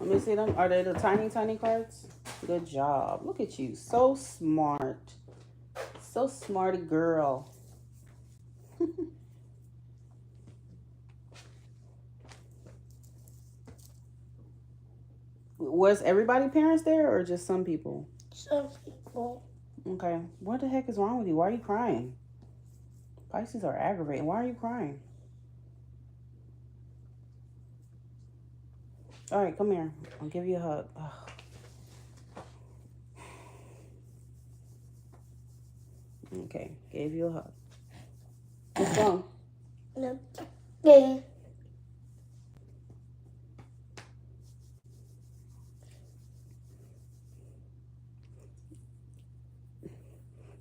Let me see them. Are they the tiny, tiny cards? Good job. Look at you. So smart. So smarty girl. Was everybody parents there or just some people? Some people. Okay. What the heck is wrong with you? Why are you crying? Pisces are aggravating. Why are you crying? All right, come here. I'll give you a hug. Ugh. Okay, gave you a hug. What's wrong? Okay.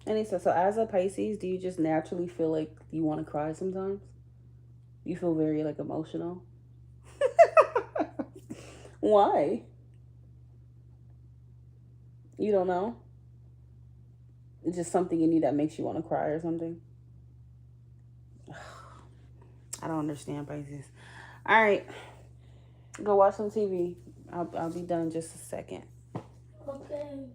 Anissa, so as a Pisces, do you just naturally feel like you want to cry sometimes? You feel very like emotional? Why? You don't know? It's just something in you that makes you want to cry or something? I don't understand Pisces. All right, go watch some TV. I'll be done in just a second. Okay.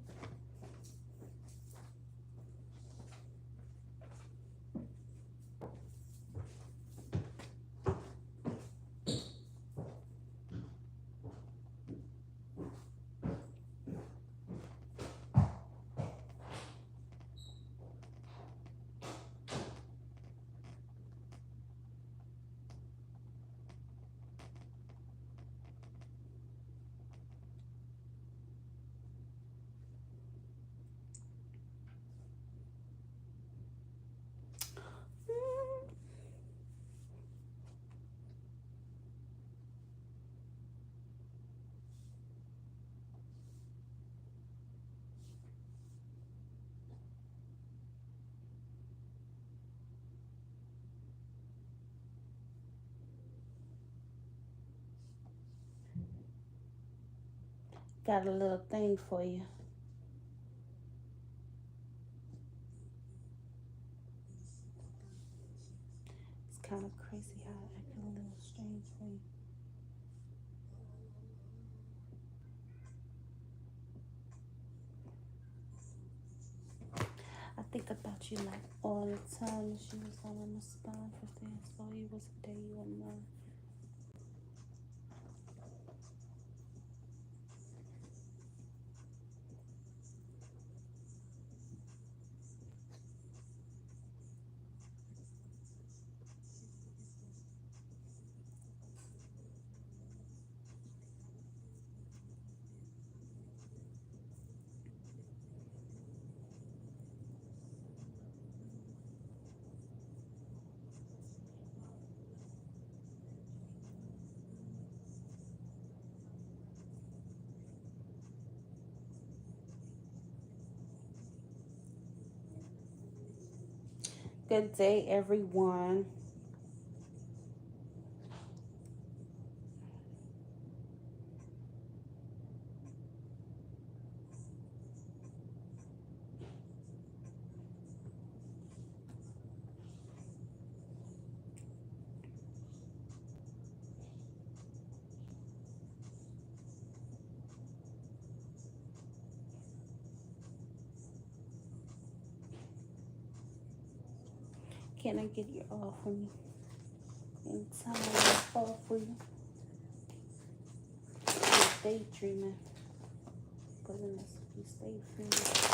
Got a little thing for you. It's kind of crazy how I act a little strange for you. I think about you like all the time. She was all on the spine for this. So you was a day you were mine. Good day, everyone. Can I get your all for me? Anytime I fall for you. You're daydreaming. But in this, you stay free.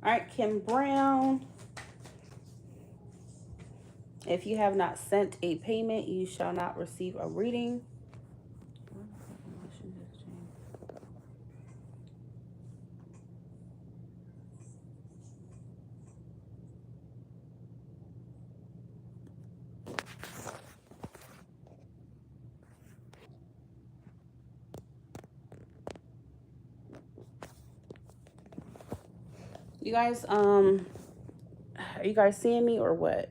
All right, Kim Brown. If you have not sent a payment, you shall not receive a reading. You guys, are you guys seeing me or what?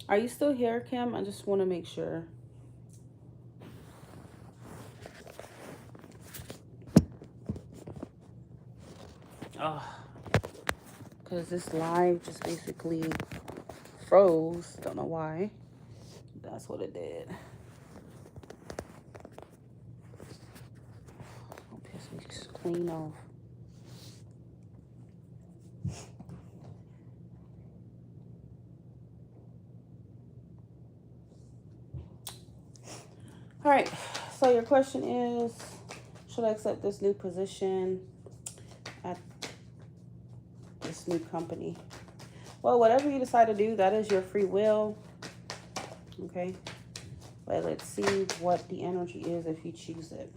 Are you still here, Kim? I just want to make sure. Oh, because this live just basically froze. Don't know why. That's what it did. Don't piss me just clean off. All right. So your question is, should I accept this new position at this new company? Well, whatever you decide to do, that is your free will. Okay. But let's see what the energy is if you choose it.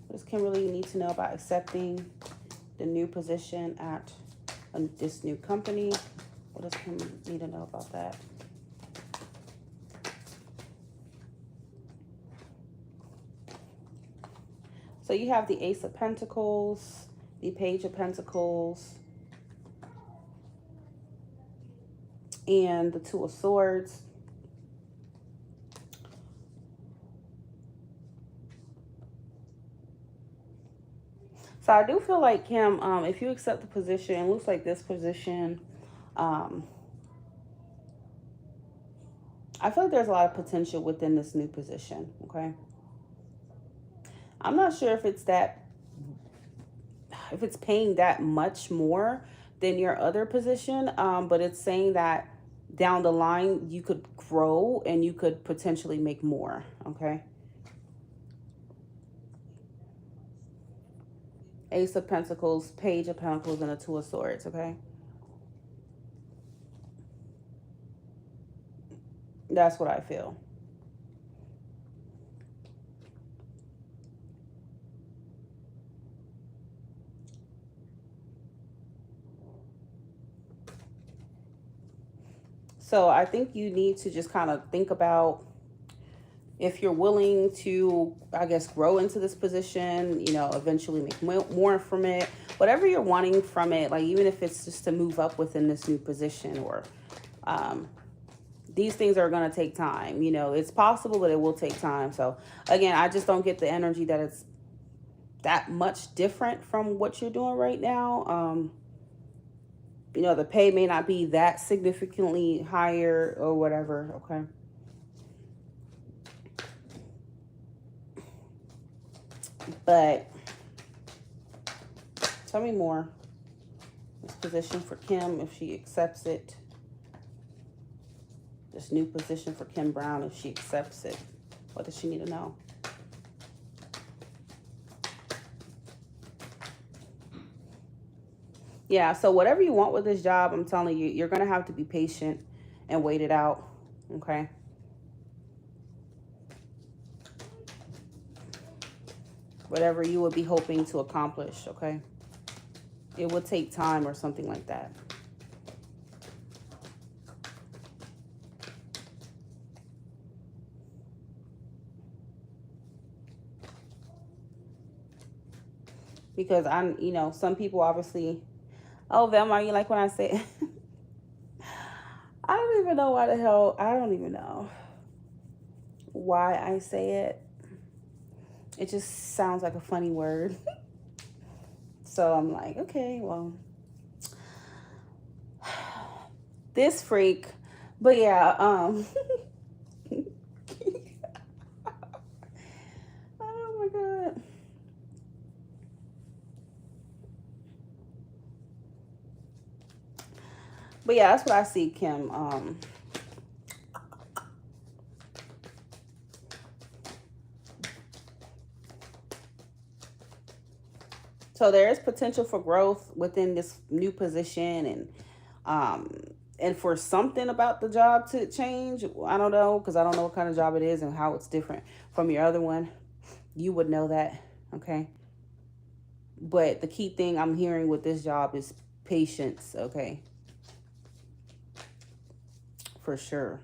What does Kimberly need to know about accepting the new position at this new company? What does Kim need to know about that? So you have the Ace of Pentacles, the Page of Pentacles, and the Two of Swords. So I do feel like, Kim, if you accept the position, it looks like this position, I feel like there's a lot of potential within this new position, okay? I'm not sure if it's paying that much more than your other position, but it's saying that down the line you could grow and you could potentially make more, okay? Ace of Pentacles, Page of Pentacles, and a Two of Swords, okay? That's what I feel. So I think you need to just kind of think about if you're willing to, I guess, grow into this position, you know, eventually make more from it, whatever you're wanting from it, like even if it's just to move up within this new position, or these things are going to take time. You know, it's possible, but it will take time. So again, I just don't get the energy that it's that much different from what you're doing right now. You know, the pay may not be that significantly higher or whatever, okay? But tell me more. This position for Kim, if she accepts it. This new position for Kim Brown, if she accepts it. What does she need to know? Yeah, so whatever you want with this job, I'm telling you, you're going to have to be patient and wait it out, okay? Whatever you would be hoping to accomplish, okay? It would take time or something like that. Because I'm, you know, some people obviously, oh, Velma, you like when I say, I don't even know why the hell, I don't even know why I say it. It just sounds like a funny word. So I'm like, okay, well, this freak But yeah, oh my God. But yeah, that's what I see, Kim. So there is potential for growth within this new position, and for something about the job to change. I don't know, because I don't know what kind of job it is and how it's different from your other one. You would know that, okay? But the key thing I'm hearing with this job is patience, okay? For sure.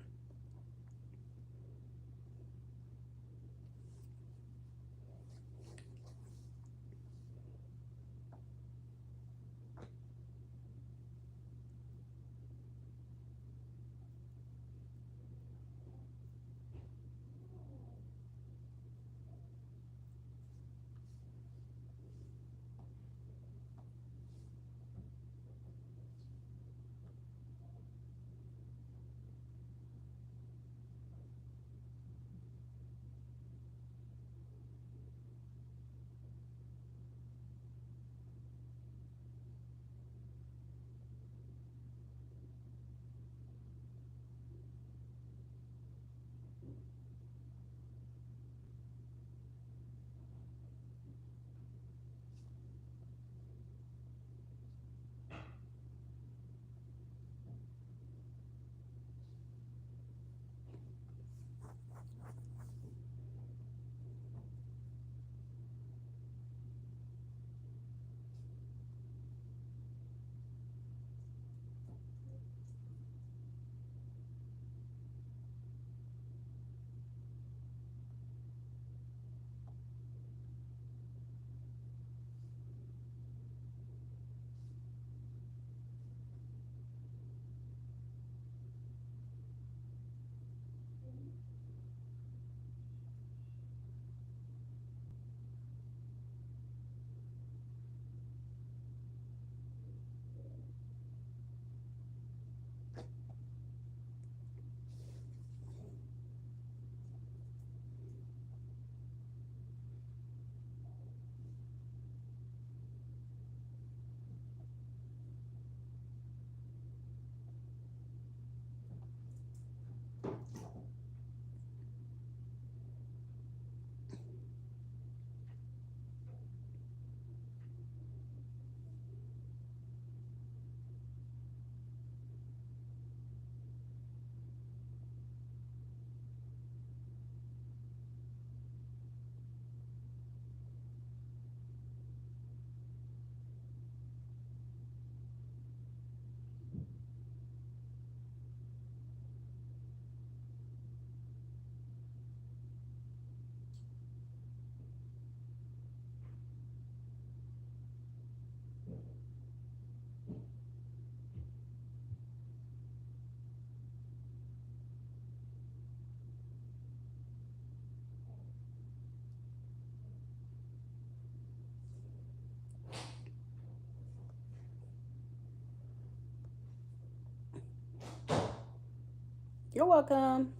You're welcome,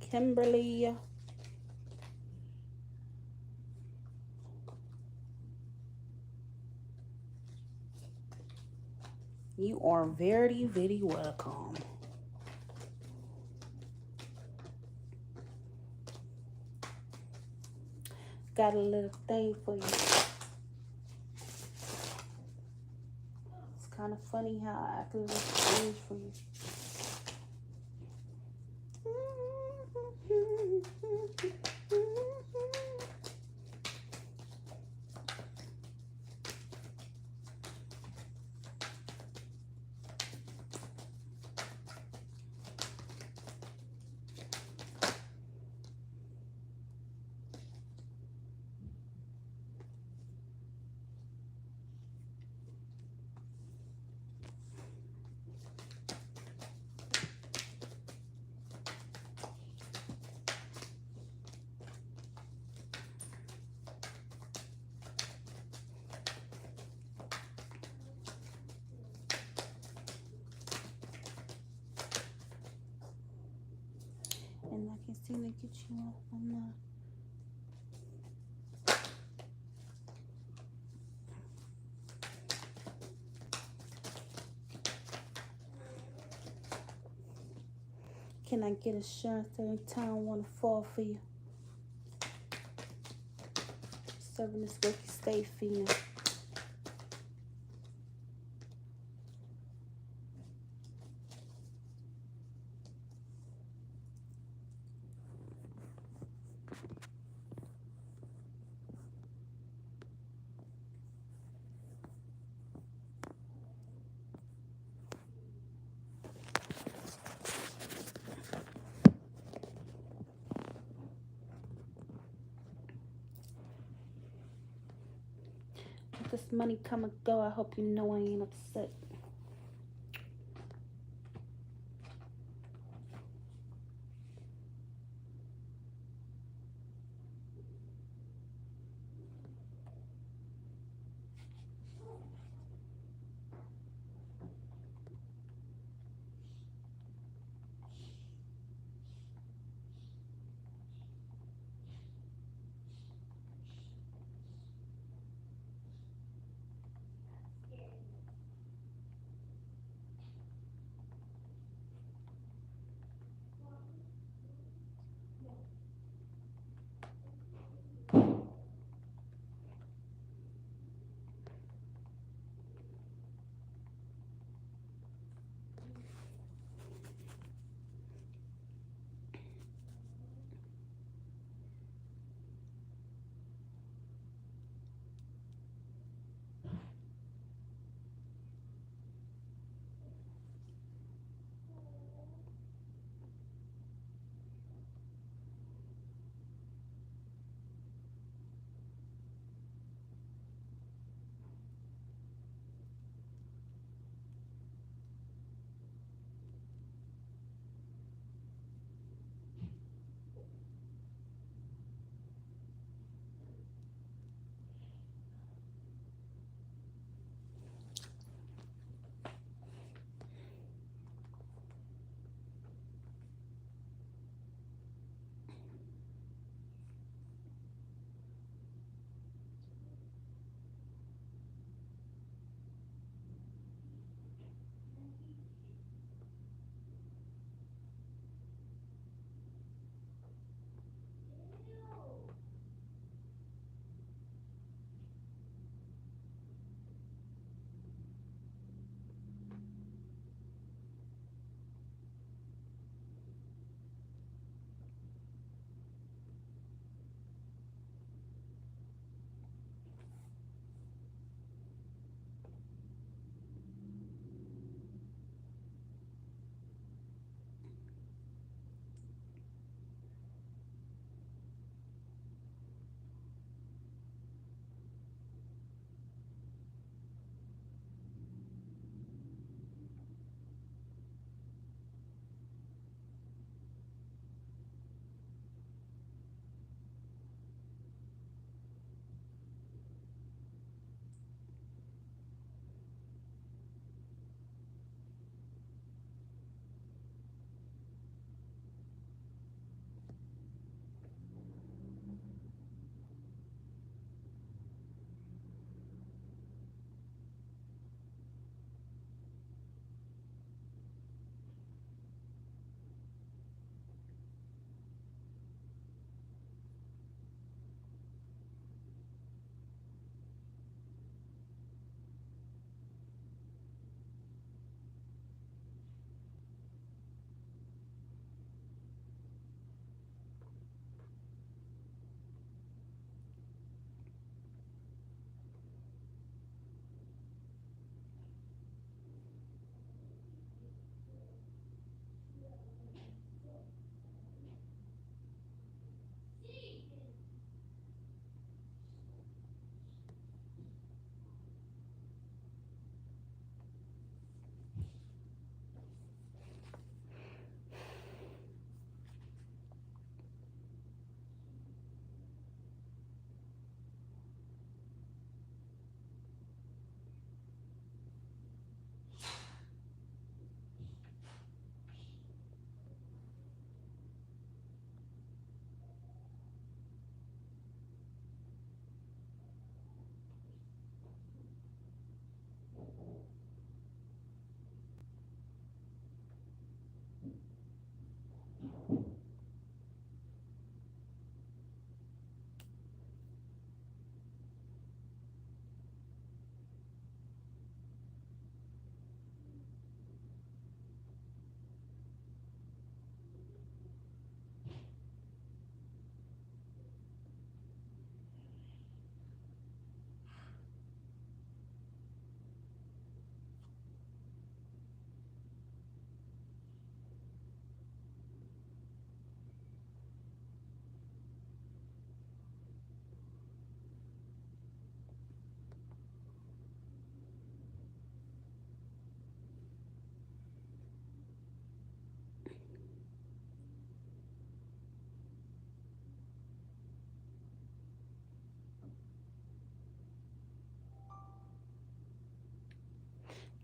Kimberly. You are very, very welcome. Got a little thing for you. It's kind of funny how I act a little strange for you. can't seem to get you off on that. Can I get assurance every time I want to fall for you? Serving this wicked state feeling. Let this money come and go. I hope you know I ain't upset.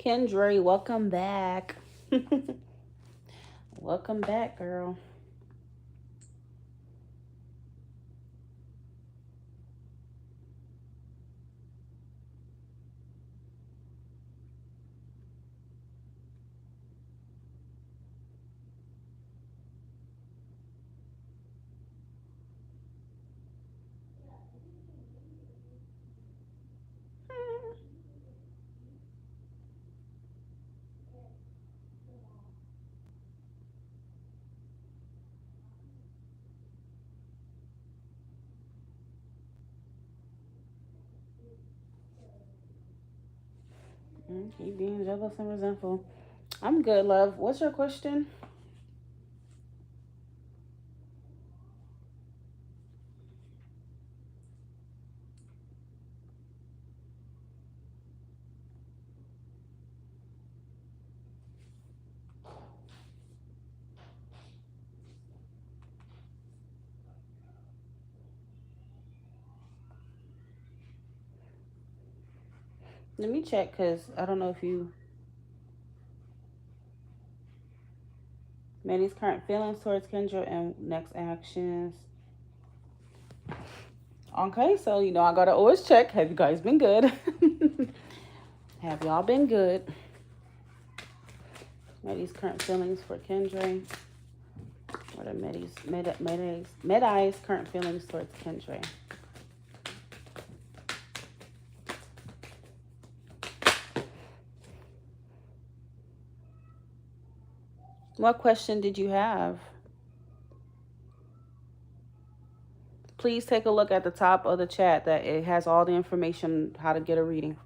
Kendra, welcome back. Welcome back, girl. Keep being jealous and resentful. I'm good, love. What's your question? Let me check because I don't know if you made these current feelings towards Kendra and next actions. Okay, so you know I gotta always check. Have you guys been good? Have y'all been good? Meddy's current feelings for Kendra. What are Meddy's current feelings towards Kendra? What question did you have? Please take a look at the top of the chat. That it has all the information how to get a reading.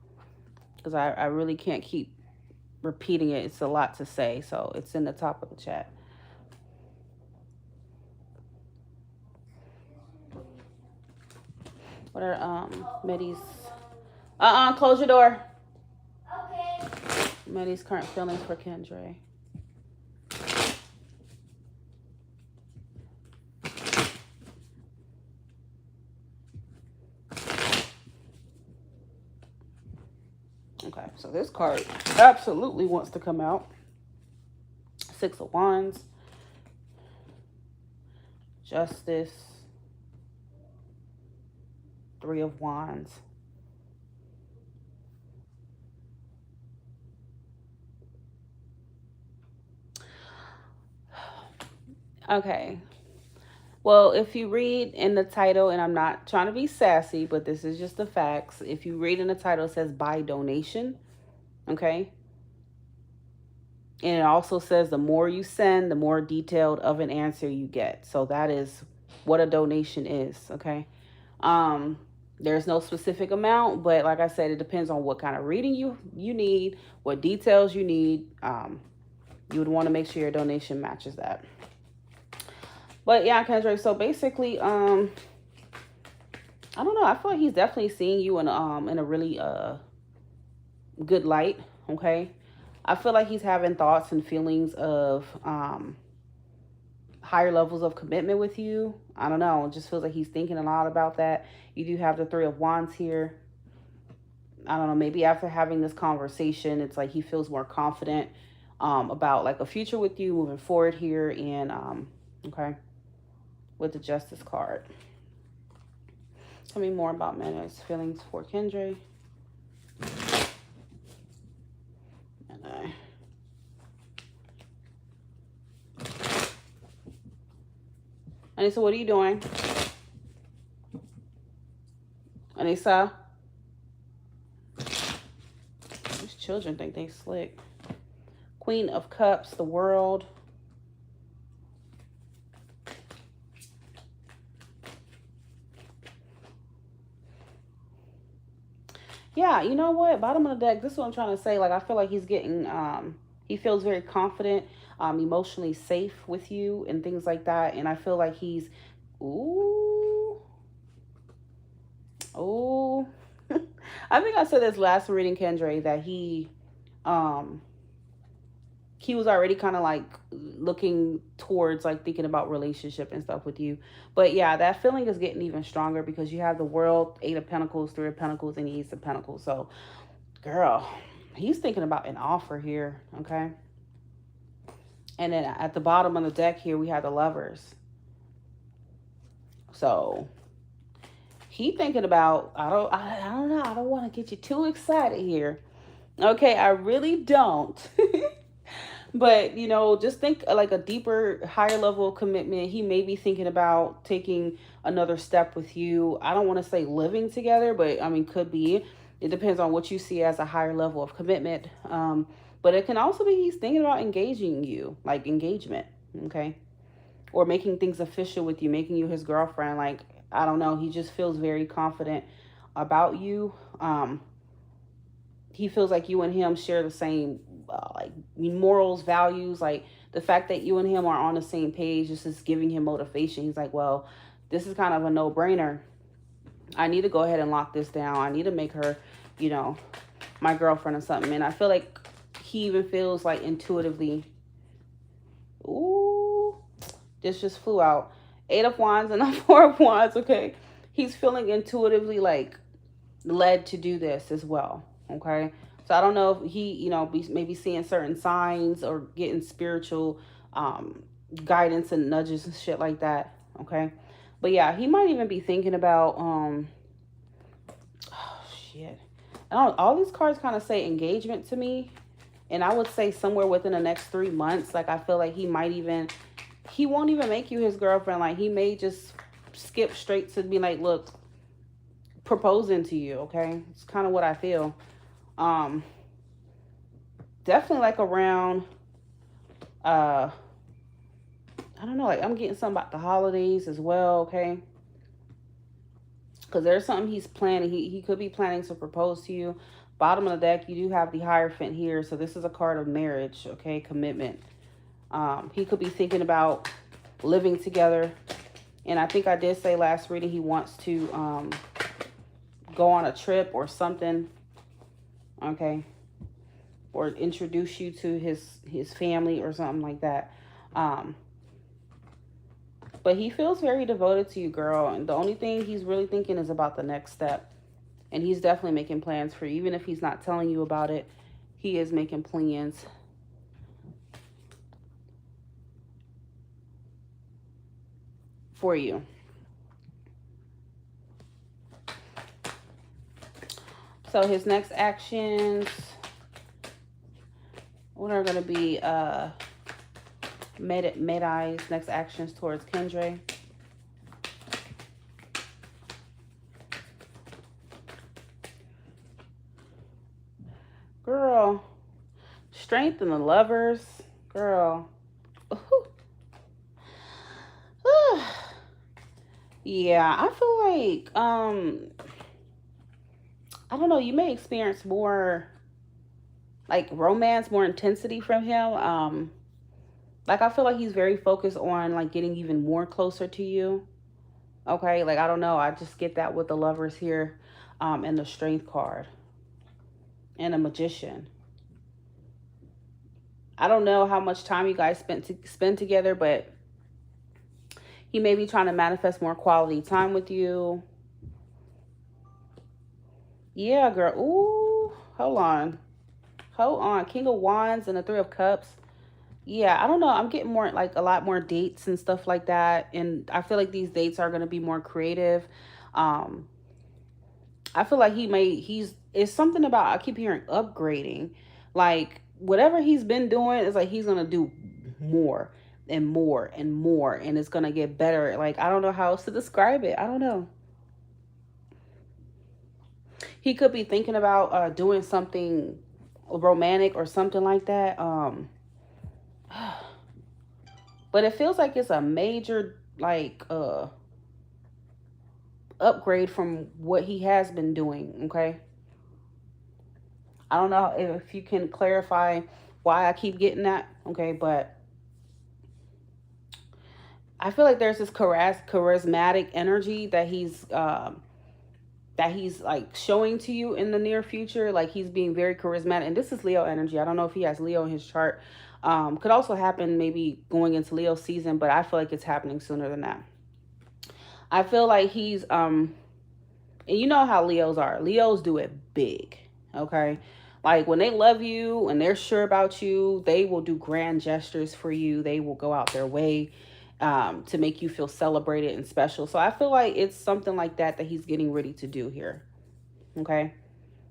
Because I really can't keep repeating it. It's a lot to say. So it's in the top of the chat. What are Meddy's? Close your door. Okay. Meddy's current feelings for Kendra. Okay, so this card absolutely wants to come out. 6 of Wands. Justice. 3 of Wands. Okay. Well, if you read in the title, and I'm not trying to be sassy, but this is just the facts. If you read in the title, it says by donation. Okay. And it also says the more you send, the more detailed of an answer you get. So that is what a donation is. Okay. There's no specific amount, but like I said, it depends on what kind of reading you need, what details you need. You would want to make sure your donation matches that. But yeah, Kendra, so basically, I don't know. I feel like he's definitely seeing you in a really good light, okay? I feel like he's having thoughts and feelings of higher levels of commitment with you. I don't know. It just feels like he's thinking a lot about that. You do have the 3 of Wands here. I don't know. Maybe after having this conversation, it's like he feels more confident about like a future with you moving forward here. And okay, with the Justice card. Tell me more about Meddy's feelings for Kendra. Anissa, what are you doing? Anissa? These children think they slick. Queen of Cups, the World. Yeah, you know what? Bottom of the deck, this is what I'm trying to say. Like, I feel like he's getting, he feels very confident, emotionally safe with you and things like that. And I feel like he's, ooh. I think I said this last reading, Kendra, that he was already kind of like looking towards like thinking about relationship and stuff with you. But yeah, that feeling is getting even stronger because you have the World, 8 of Pentacles, 3 of Pentacles, and the Ace of Pentacles. So girl, he's thinking about an offer here, okay? And then at the bottom of the deck here, we have the Lovers. So he thinking about, I don't know. I don't want to get you too excited here. Okay, I really don't. But, you know, just think like a deeper, higher level of commitment. He may be thinking about taking another step with you. I don't want to say living together, but I mean, could be. It depends on what you see as a higher level of commitment. But it can also be he's thinking about engaging you, like engagement, okay? Or making things official with you, making you his girlfriend. Like, I don't know. He just feels very confident about you. He feels like you and him share the same like morals, values. Like the fact that you and him are on the same page just is giving him motivation. He's like, well, this is kind of a no-brainer. I need to go ahead and lock this down. I need to make her, you know, my girlfriend or something. And I feel like he even feels like intuitively, ooh, this just flew out. 8 of Wands and a 4 of Wands, okay? He's feeling intuitively like led to do this as well, okay? So I don't know if he, you know, maybe seeing certain signs or getting spiritual guidance and nudges and shit like that, okay? But yeah, he might even be thinking about, oh shit. All these cards kind of say engagement to me. And I would say somewhere within the next 3 months, like I feel like he won't even make you his girlfriend. Like he may just skip straight to be like, look, proposing to you, okay? It's kind of what I feel. Definitely like around, I don't know, like I'm getting something about the holidays as well, okay? Because there's something he's planning. He could be planning to propose to you. Bottom of the deck, you do have the Hierophant here. So this is a card of marriage, okay? Commitment. He could be thinking about living together. And I think I did say last reading he wants to go on a trip or something, okay? Or introduce you to his family or something like that. But he feels very devoted to you, girl. And the only thing he's really thinking is about the next step. And he's definitely making plans for you. Even if he's not telling you about it, he is making plans. For you. So his next actions, what are going to be Medai's next actions towards Kendra? Girl, strength in the Lovers, girl. Yeah, I feel like I don't know, you may experience more like romance, more intensity from him. Like I feel like he's very focused on like getting even more closer to you. Okay, like I don't know, I just get that with the Lovers here, and the Strength card. And a Magician. I don't know how much time you guys spend together, but he may be trying to manifest more quality time with you. Yeah, girl. Ooh, hold on. King of Wands and the 3 of Cups. Yeah, I don't know. I'm getting more like a lot more dates and stuff like that, and I feel like these dates are going to be more creative. I feel like it's something about, I keep hearing upgrading. Like whatever he's been doing is like he's gonna do more and more and more, and it's gonna get better. Like I don't know how else to describe it. I don't know. He could be thinking about doing something romantic or something like that. But it feels like it's a major like upgrade from what he has been doing, okay? I don't know if you can clarify why I keep getting that, okay? But I feel like there's this charismatic energy that he's like showing to you in the near future. Like he's being very charismatic, and this is Leo energy. I don't know if he has Leo in his chart. Could also happen maybe going into Leo season, but I feel like it's happening sooner than that. I feel like he's and you know how Leos are. Leos do it big, okay? Like when they love you and they're sure about you, they will do grand gestures for you. They will go out their way to make you feel celebrated and special. So I feel like it's something like that that he's getting ready to do here. Okay.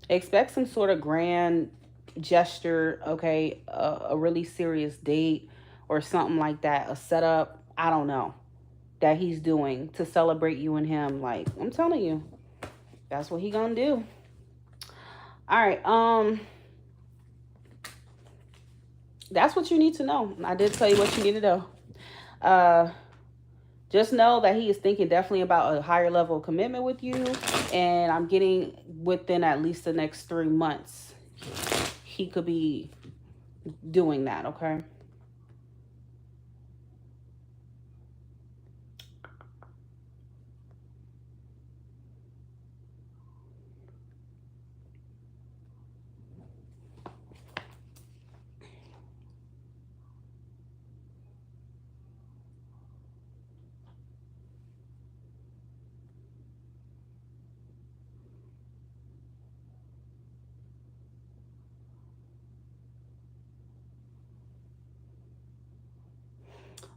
Expect some sort of grand gesture. Okay. A really serious date or something like that. A setup. I don't know. That he's doing to celebrate you and him. Like, I'm telling you, that's what he gonna do. All right. That's what you need to know. I did tell you what you need to know. Just know that he is thinking definitely about a higher level of commitment with you. And I'm getting within at least the next 3 months, he could be doing that, okay?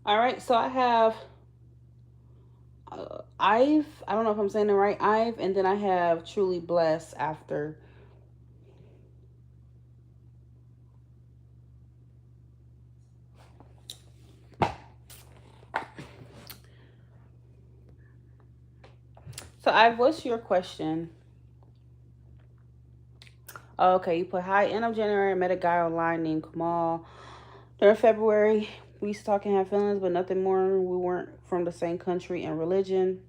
All right, so I have I've, I don't know if I'm saying it right, I've, and then I have truly blessed after. So I've, what's your question? Okay, you put hi, end of January, I met a guy online named Kamal. During February, we used to talk and have feelings, but nothing more. We weren't from the same country and religion.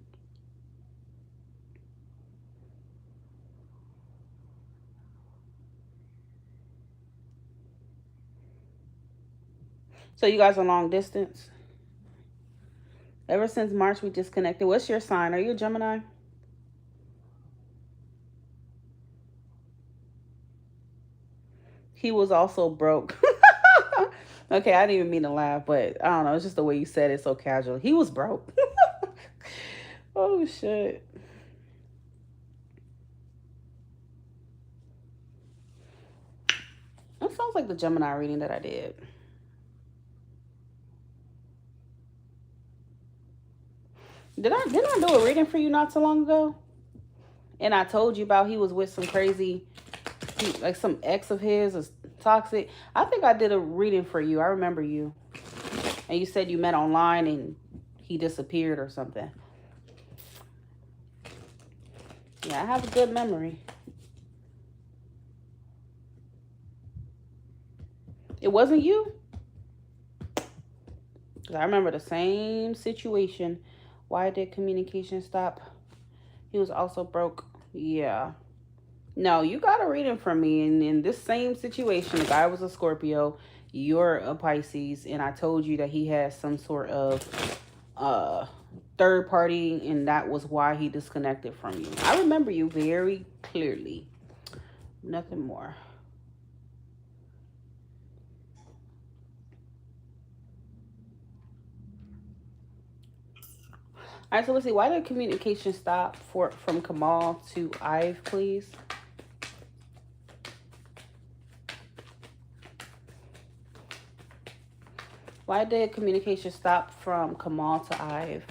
So you guys are long distance? Ever since March, we disconnected. What's your sign? Are you a Gemini? He was also broke. Okay, I didn't even mean to laugh, but I don't know. It's just the way you said it so casual. He was broke. Oh, shit. That sounds like the Gemini reading that I did. Didn't I do a reading for you not so long ago? And I told you about he was with some crazy, like some ex of his is toxic. I think I did a reading for you. I remember you. And you said you met online and he disappeared or something. Yeah, I have a good memory. It wasn't you? 'Cause I remember the same situation. Why did communication stop? He was also broke. Yeah. No, you got a reading from me. And in this same situation, the guy was a Scorpio. You're a Pisces. And I told you that he has some sort of third party. And that was why he disconnected from you. I remember you very clearly. Nothing more. All right, so let's see. Why did communication stop from Kamal to Ive, please? Why did communication stop from Kamal to Ive?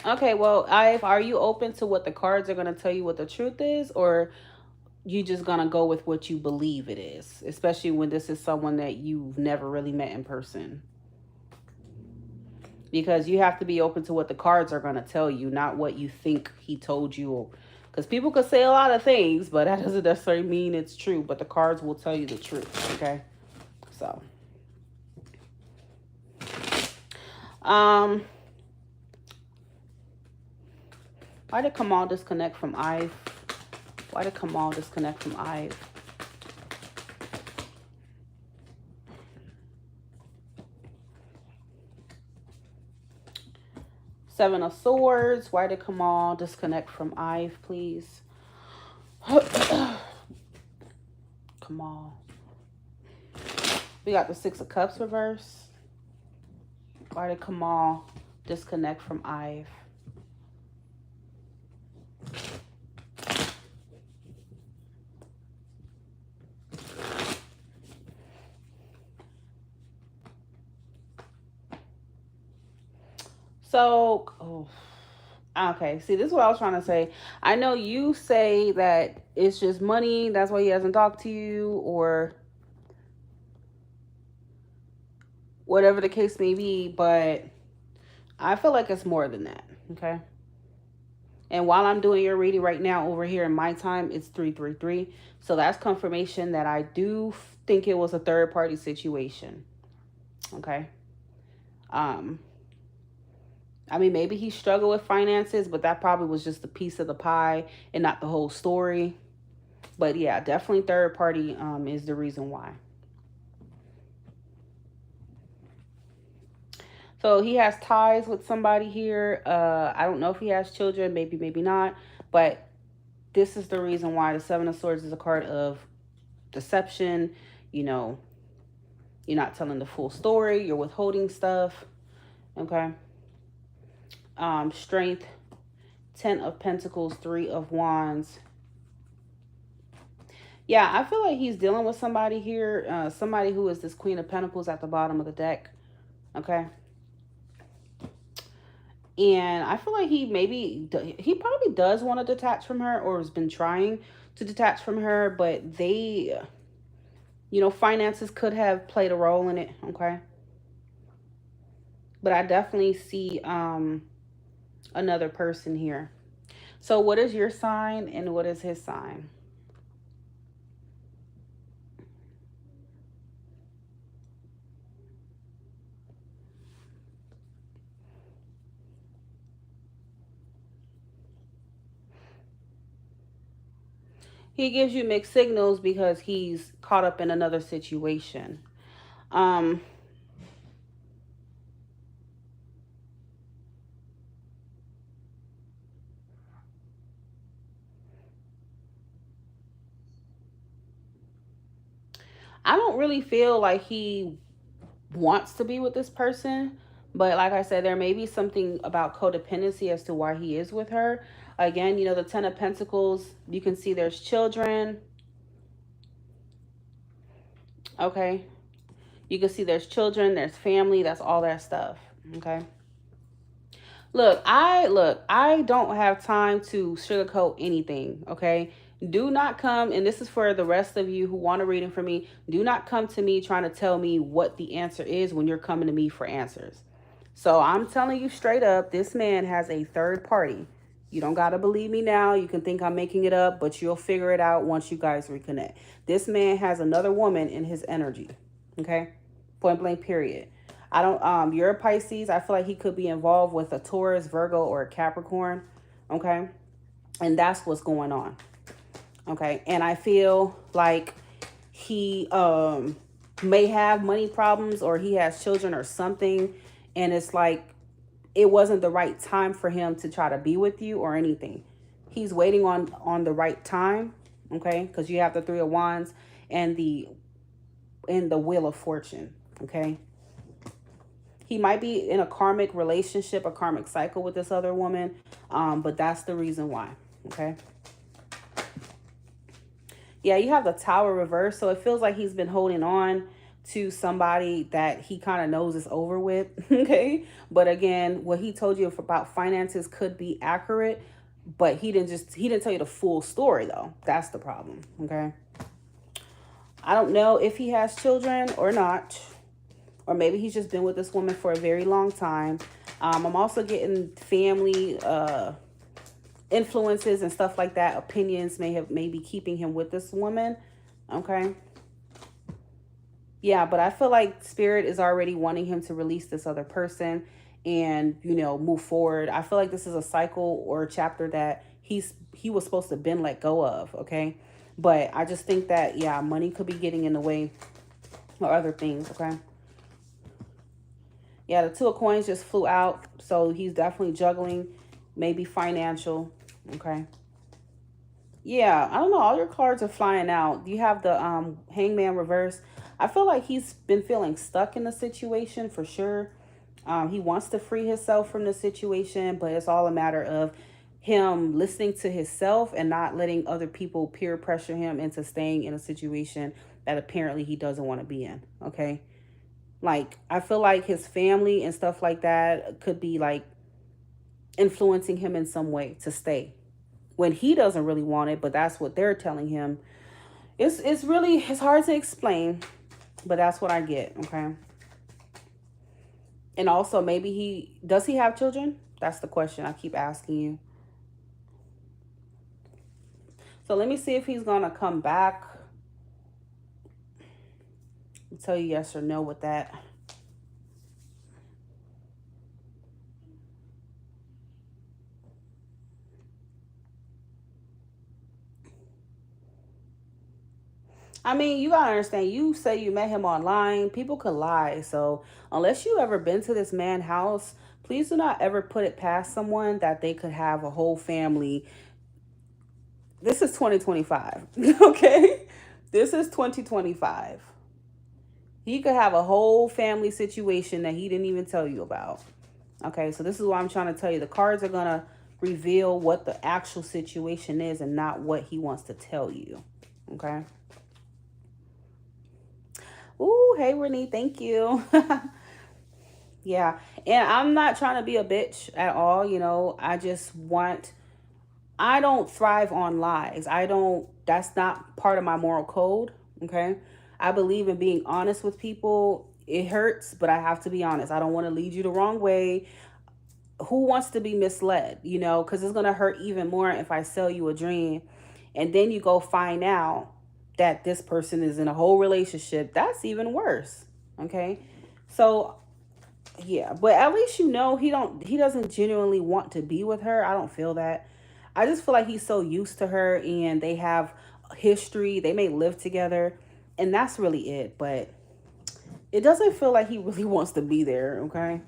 Okay, well, Ive, are you open to what the cards are going to tell you what the truth is? Or you just going to go with what you believe it is? Especially when this is someone that you've never really met in person. Because you have to be open to what the cards are going to tell you, not what you think he told you. Because people could say a lot of things, but that doesn't necessarily mean it's true. But the cards will tell you the truth, okay? So, why did Kamal disconnect from Ive? Why did Kamal disconnect from Ive? Seven of Swords. Why did Kamal disconnect from Ive, please? Kamal. We got the Six of Cups reverse. Why did Kamal disconnect from Ive? So, oh, okay. See, this is what I was trying to say. I know you say that it's just money. That's why he hasn't talked to you, or whatever the case may be. But I feel like it's more than that. Okay. And while I'm doing your reading right now over here in my time, it's 333. So that's confirmation that I do think it was a third party situation. Okay. Um, I mean, maybe he struggled with finances, but that probably was just a piece of the pie and not the whole story. But yeah, definitely third party is the reason why. So he has ties with somebody here. I don't know if he has children, maybe, maybe not. But this is the reason why the Seven of Swords is a card of deception. You know, you're not telling the full story. You're withholding stuff. Okay. Strength, 10 of Pentacles, 3 of Wands. Yeah, I feel like he's dealing with somebody here. Somebody who is this Queen of Pentacles at the bottom of the deck. Okay. And I feel like he probably does want to detach from her, or has been trying to detach from her, but they, finances could have played a role in it. Okay. But I definitely see another person here. So what is your sign and what is his sign? He gives you mixed signals because he's caught up in another situation. Um, I don't really feel like he wants to be with this person, but like I said, there may be something about codependency as to why he is with her. Again, the Ten of Pentacles, you can see there's children. Okay. You can see there's children, there's family, that's all that stuff. Okay. I don't have time to sugarcoat anything, okay? Do not come, and this is for the rest of you who want a reading from me, do not come to me trying to tell me what the answer is when you're coming to me for answers. So I'm telling you straight up, this man has a third party. You don't got to believe me now. You can think I'm making it up, but you'll figure it out once you guys reconnect. This man has another woman in his energy, okay? Point blank, period. I don't, you're a Pisces. I feel like he could be involved with a Taurus, Virgo, or a Capricorn. Okay. And that's what's going on. Okay. And I feel like he may have money problems, or he has children or something. And it's like, it wasn't the right time for him to try to be with you or anything. He's waiting on the right time. Okay. Because you have the Three of Wands and the Wheel of Fortune. Okay. He might be in a karmic relationship, a karmic cycle with this other woman, but that's the reason why, okay? Yeah, you have the Tower reverse, so it feels like he's been holding on to somebody that he kind of knows is over with, okay? But again, what he told you about finances could be accurate, but he didn't tell you the full story, though. That's the problem, okay? I don't know if he has children or not. Or maybe he's just been with this woman for a very long time. I'm also getting family influences and stuff like that. Opinions may be keeping him with this woman. Okay. Yeah, but I feel like Spirit is already wanting him to release this other person and, move forward. I feel like this is a cycle or a chapter that he was supposed to have been let go of. Okay. But I just think that, yeah, money could be getting in the way or other things. Okay. Yeah, the Two of Coins just flew out. So he's definitely juggling, maybe financial. Okay. Yeah, I don't know. All your cards are flying out. You have the Hangman reverse. I feel like he's been feeling stuck in the situation for sure. He wants to free himself from the situation, but it's all a matter of him listening to himself and not letting other people peer pressure him into staying in a situation that apparently he doesn't want to be in. Okay. Like, I feel like his family and stuff like that could be like influencing him in some way to stay when he doesn't really want it, but that's what they're telling him. It's really, it's hard to explain, but that's what I get, okay? And also maybe does he have children? That's the question I keep asking you. So let me see if he's going to come back. I'll tell you yes or no with that. I mean, you gotta understand, you say you met him online. People could lie. So unless you ever been to this man's house, please do not ever put it past someone that they could have a whole family. This is 2025, okay? This is 2025. He could have a whole family situation that he didn't even tell you about. Okay, so this is what I'm trying to tell you. The cards are gonna reveal what the actual situation is and not what he wants to tell you. Okay. Ooh, hey Renee, thank you. Yeah, and I'm not trying to be a bitch at all. You know, I don't thrive on lies. That's not part of my moral code. Okay. I believe in being honest with people. It hurts, but I have to be honest. I don't want to lead you the wrong way. Who wants to be misled? You know, because it's going to hurt even more if I sell you a dream and then you go find out that this person is in a whole relationship. That's even worse. Okay. So yeah, but at least you know he doesn't genuinely want to be with her. I don't feel that. I just feel like he's so used to her and they have history. They may live together and that's really it, but it doesn't feel like he really wants to be there, okay?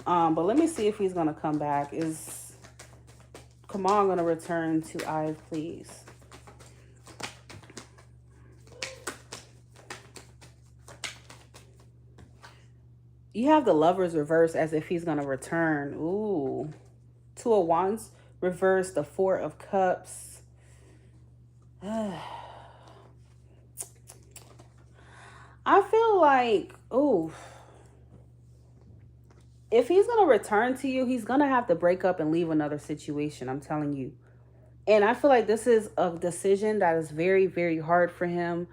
But let me see if he's gonna come back. Is Kamal gonna return to Ive, please? You have the Lovers reverse as if he's gonna return. Ooh. Two of Wands reverse, the Four of Cups. I feel like, ooh, if he's going to return to you, he's going to have to break up and leave another situation. I'm telling you. And I feel like this is a decision that is very, very hard for him.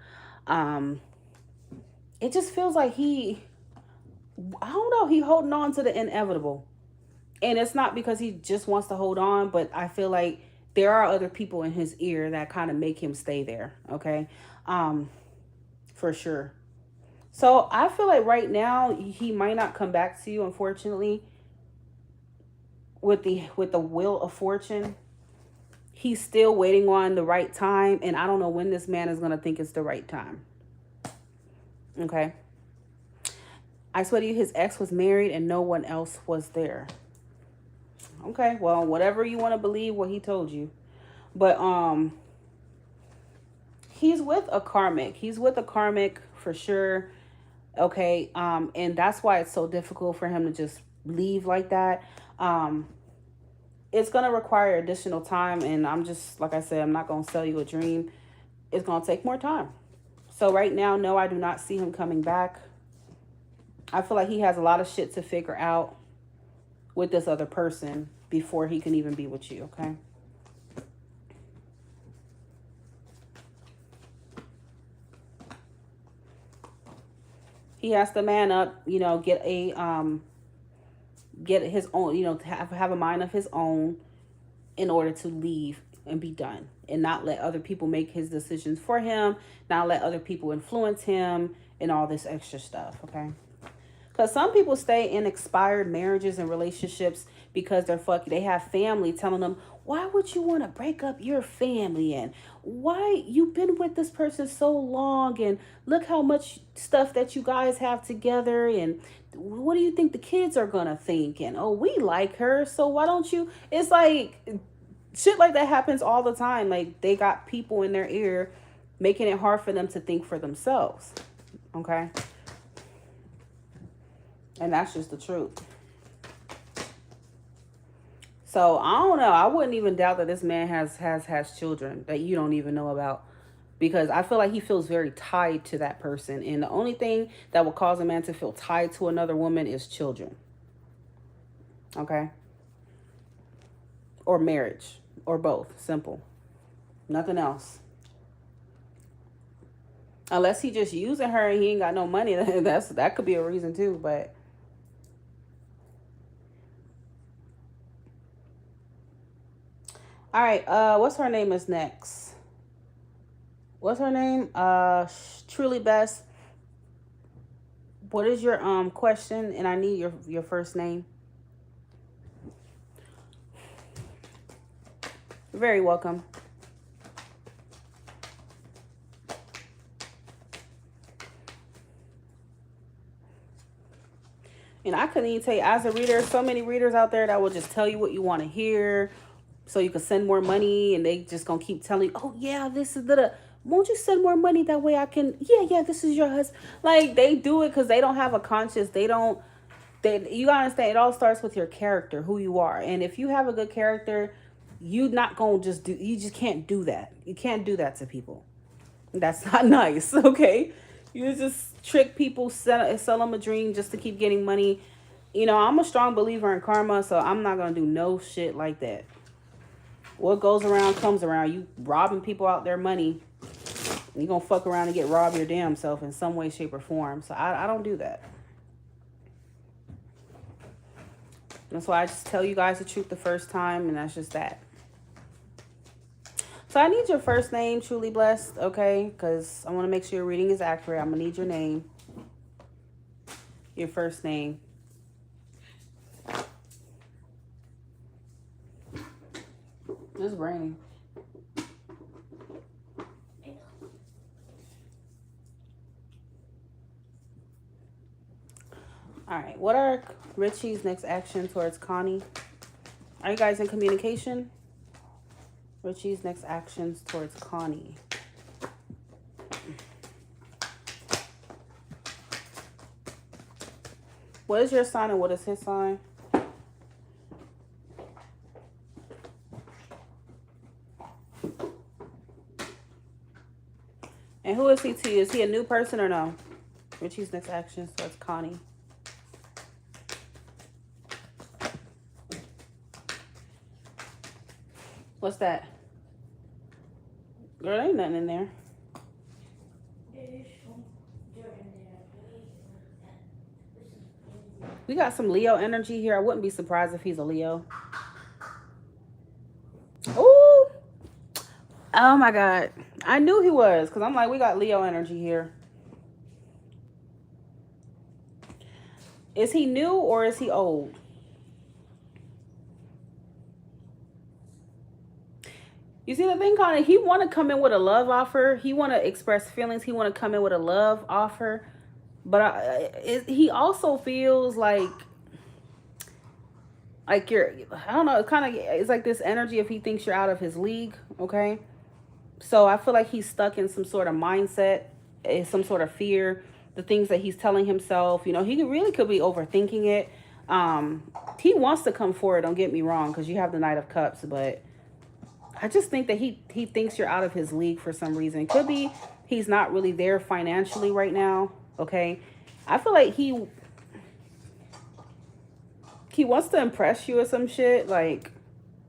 It just feels like I don't know, he holding on to the inevitable. And it's not because he just wants to hold on, but I feel like there are other people in his ear that kind of make him stay there. Okay. For sure. So I feel like right now he might not come back to you, unfortunately. With the Wheel of Fortune, he's still waiting on the right time, and I don't know when this man is gonna think it's the right time. Okay. I swear to you, his ex was married and no one else was there. Okay, well, whatever you want to believe what he told you, but he's with a karmic. He's with a karmic for sure. Okay, and that's why it's so difficult for him to just leave like that. It's gonna require additional time, and I'm just, like I said, I'm not gonna sell you a dream. It's gonna take more time. So right now, no, I do not see him coming back. I feel like he has a lot of shit to figure out with this other person before he can even be with you, okay? He has to man up, you know, get his own, you know, have a mind of his own in order to leave and be done, and not let other people make his decisions for him, not let other people influence him and all this extra stuff, okay? Because some people stay in expired marriages and relationships because they have family telling them, why would you want to break up your family? And why you've been with this person so long, and look how much stuff that you guys have together, and what do you think the kids are going to think? And, oh, we like her, so why don't you? It's like shit like that happens all the time. Like, they got people in their ear making it hard for them to think for themselves, okay? And that's just the truth. So I don't know. I wouldn't even doubt that this man has children that you don't even know about, because I feel like he feels very tied to that person. And the only thing that will cause a man to feel tied to another woman is children. Okay. or marriage, or both. Simple. Nothing else. Unless he just using her and he ain't got no money, that could be a reason too. But all right, what's her name is next? What's her name? Truly Best. What is your question? And I need your first name. You're very welcome. And I couldn't even tell you, as a reader, so many readers out there that will just tell you what you want to hear so you can send more money, and they just gonna keep telling you, oh yeah, this is the won't you send more money, that way I can, yeah, this is your husband. Like, they do it because they don't have a conscience. You gotta understand, it all starts with your character, who you are. And if you have a good character, you just can't do that. You can't do that to people. That's not nice, okay? You just trick people, sell them a dream just to keep getting money. You know, I'm a strong believer in karma, so I'm not going to do no shit like that. What goes around comes around. You robbing people out their money, you going to fuck around and get robbed your damn self in some way, shape, or form. So I don't do that. That's why I just tell you guys the truth the first time, and that's just that. So I need your first name, Truly Blessed, okay? Because I want to make sure your reading is accurate. I'm going to need your name. Your first name. It's raining. All right. What are Richie's next action towards Connie? Are you guys in communication? Richie's next actions towards Connie. What is your sign and what is his sign? And who is he to you? Is he a new person or no? Richie's next actions towards Connie. What's that? Girl, ain't nothing in there. We got some Leo energy here. I wouldn't be surprised if he's a Leo. Ooh. Oh my God. I knew he was, because I'm like, we got Leo energy here. Is he new or is he old? You see the thing, Connie? He want to come in with a love offer. He want to express feelings. He want to come in with a love offer. But he also feels like you're, I don't know, it's like this energy if he thinks you're out of his league, okay? So I feel like he's stuck in some sort of mindset, some sort of fear, the things that he's telling himself. You know, he really could be overthinking it. He wants to come forward, don't get me wrong, because you have the Knight of Cups, but I just think that he thinks you're out of his league for some reason. It could be he's not really there financially right now, okay? I feel like he wants to impress you or some shit. Like,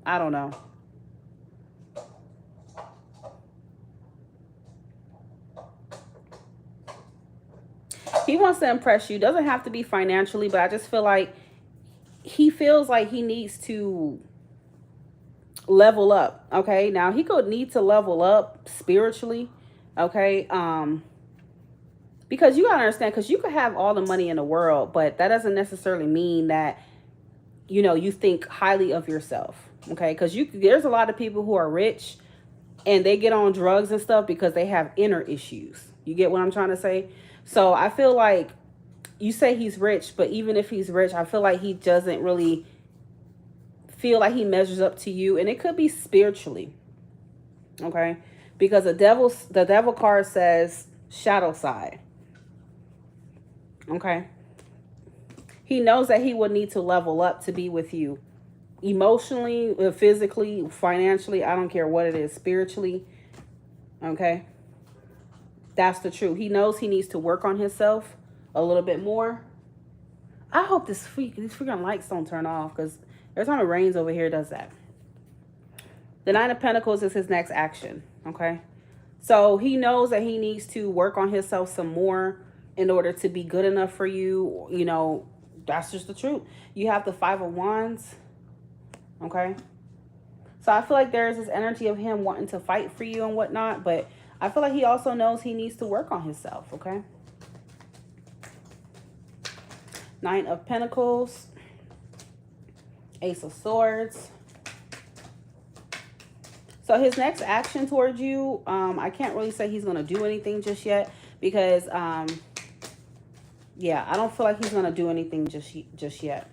I don't know. He wants to impress you. Doesn't have to be financially, but I just feel like he feels like he needs to level up, okay? Now, he could need to level up spiritually, okay? Because you gotta understand, because you could have all the money in the world, but that doesn't necessarily mean that, you know, you think highly of yourself, okay? Because there's a lot of people who are rich and they get on drugs and stuff because they have inner issues. You get what I'm trying to say? So I feel like you say he's rich, but even if he's rich, I feel like he doesn't really feel like he measures up to you, and it could be spiritually, okay? Because the devil card says shadow side, okay? He knows that he would need to level up to be with you emotionally, physically, financially, I don't care what it is, spiritually, okay? That's the truth. He knows he needs to work on himself a little bit more. I hope these freaking lights don't turn off, because every time it rains over here, it does that. The Nine of Pentacles is his next action, okay? So he knows that he needs to work on himself some more in order to be good enough for you. You know, that's just the truth. You have the Five of Wands, okay? So I feel like there's this energy of him wanting to fight for you and whatnot, but I feel like he also knows he needs to work on himself, okay? Nine of Pentacles, Ace of Swords. So his next action towards you, I can't really say he's going to do anything just yet because, yeah, I don't feel like he's going to do anything just yet.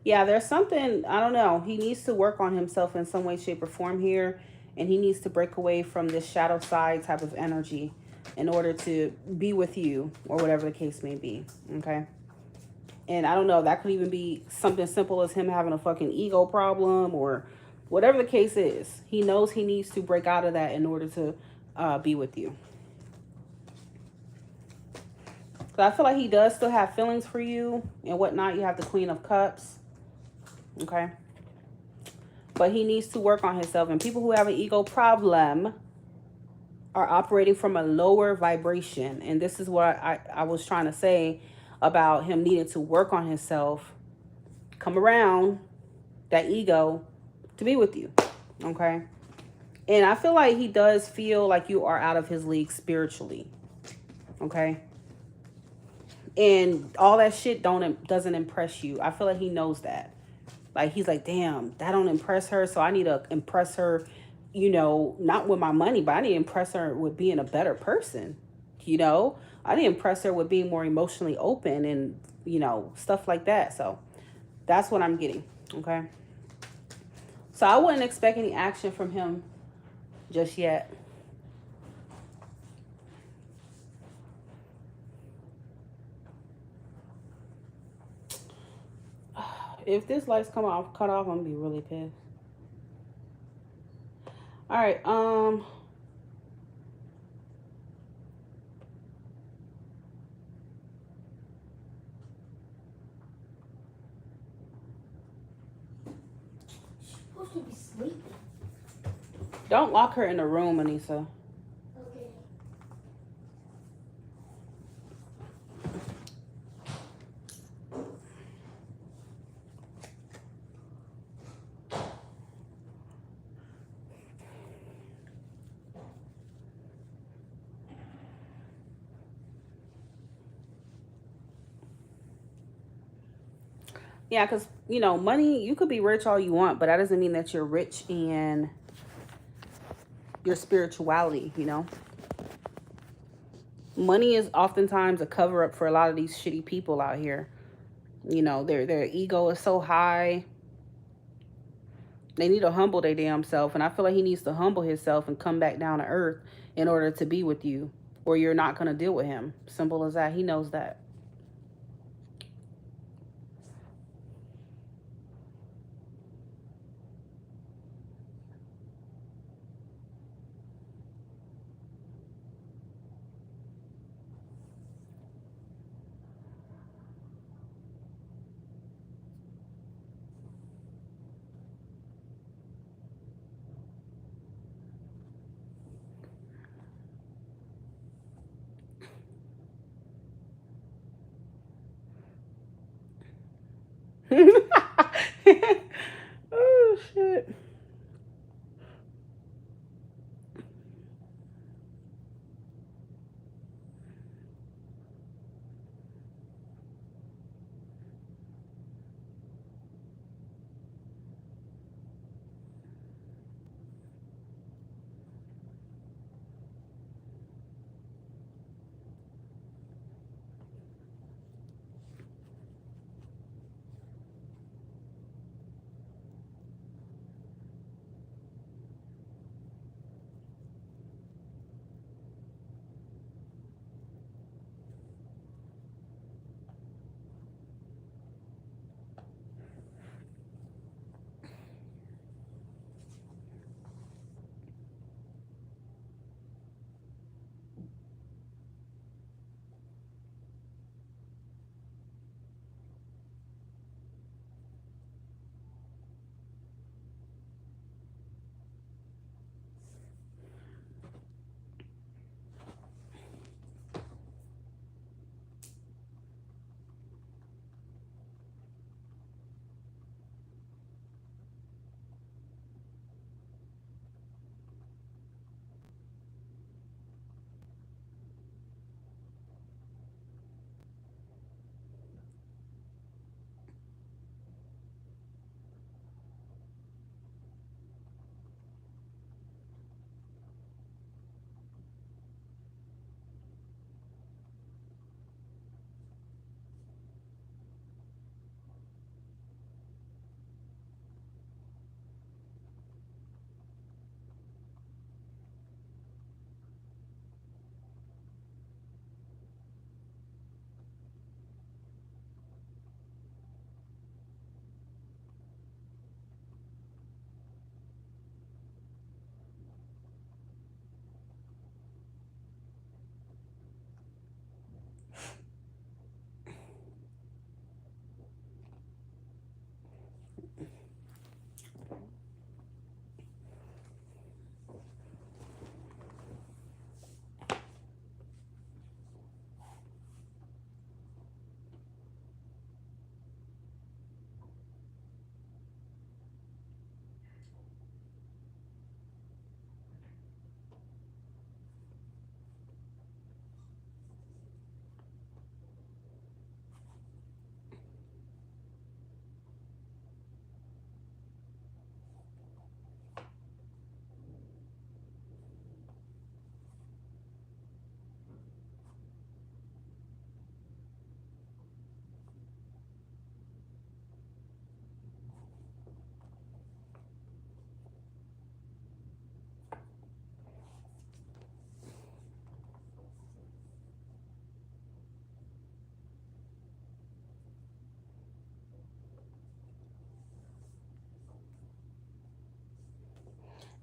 Yeah, there's something, I don't know. He needs to work on himself in some way, shape, or form here. And he needs to break away from this shadow side type of energy in order to be with you or whatever the case may be. Okay. And I don't know, that could even be something simple as him having a fucking ego problem or whatever the case is. He knows he needs to break out of that in order to be with you. So I feel like he does still have feelings for you and whatnot. You have the Queen of Cups. Okay. But he needs to work on himself. And people who have an ego problem are operating from a lower vibration. And this is what I was trying to say about him needing to work on himself, come around that ego to be with you. Okay. And I feel like he does feel like you are out of his league spiritually. Okay. And all that shit doesn't impress you. I feel like he knows that. Like, he's like, damn, that don't impress her. So I need to impress her, you know, not with my money, but I need to impress her with being a better person. You know, I need to impress her with being more emotionally open and, you know, stuff like that. So that's what I'm getting. Okay. So I wouldn't expect any action from him just yet. If this light's cut off, I'm gonna be really pissed. All right, She's supposed to be sleeping. don't lock her in the room, Anissa. Okay. Yeah, because, you know, money, you could be rich all you want, but that doesn't mean that you're rich in your spirituality, you know. Money is oftentimes a cover up for a lot of these shitty people out here. You know, their ego is so high. They need to humble their damn self. And I feel like he needs to humble himself and come back down to earth in order to be with you. Or you're not going to deal with him. Simple as that. He knows that. Oh, shit.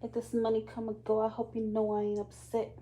Let this money come and go. I hope you know I ain't upset.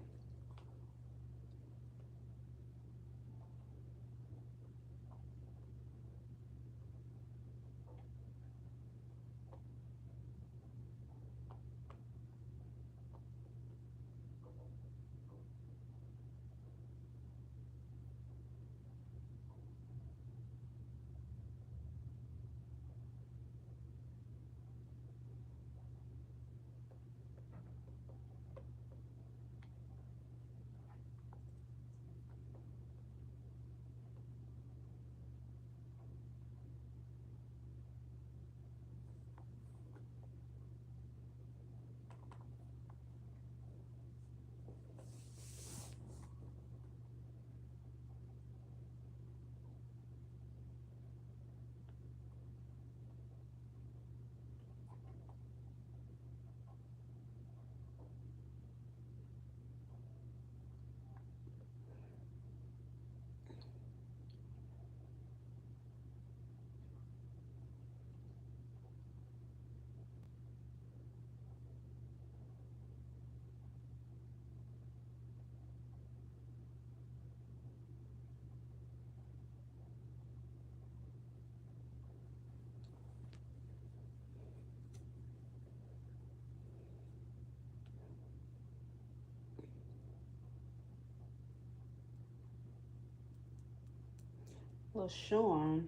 LaShawn.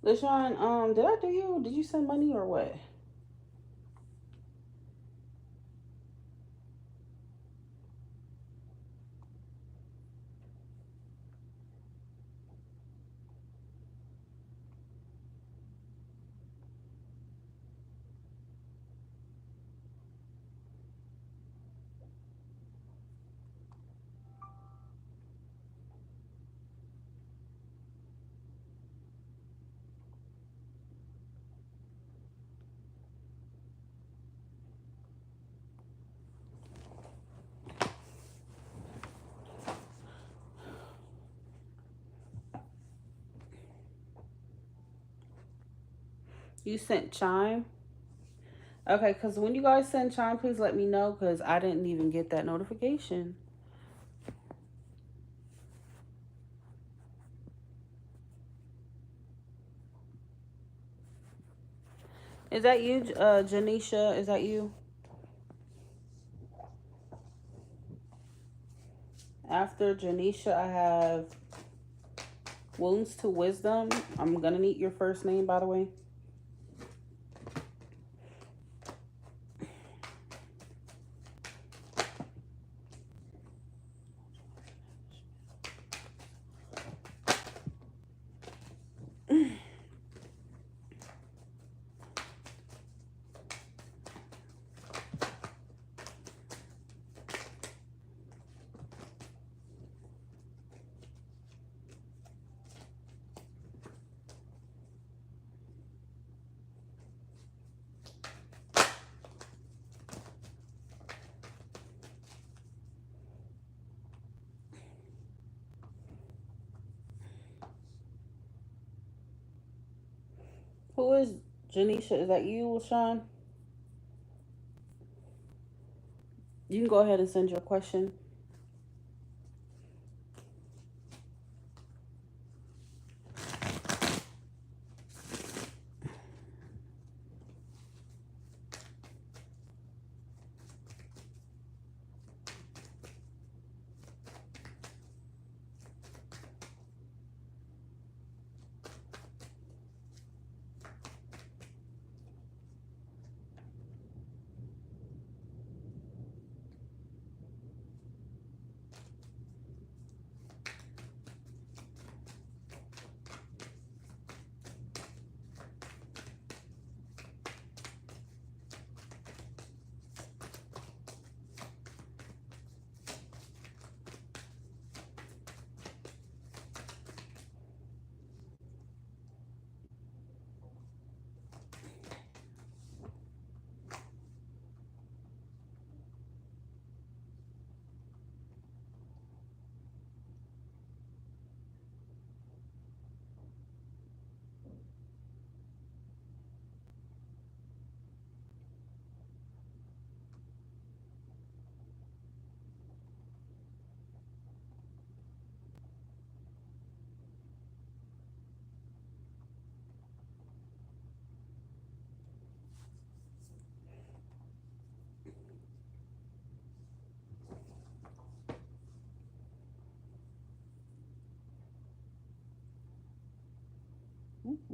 LaShawn, did I do you? Did you send money or what? You sent Chime? Okay, because when you guys send Chime, please let me know because I didn't even get that notification. Is that you, Janisha? Is that you? After Janisha, I have Wounds to Wisdom. I'm going to need your first name, by the way. Who is Janisha? Is that you, Sean? You can go ahead and send your question.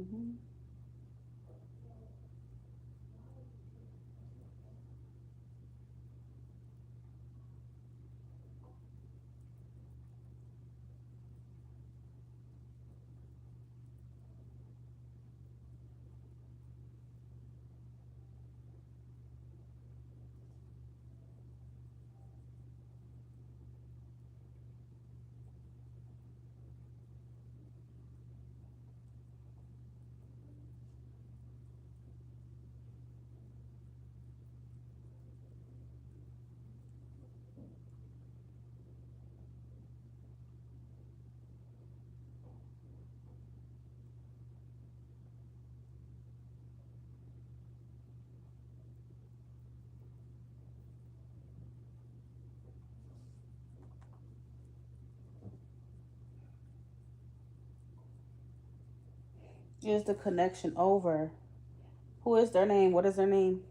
Mm-hmm. Is the connection over? Who is their name? What is their name?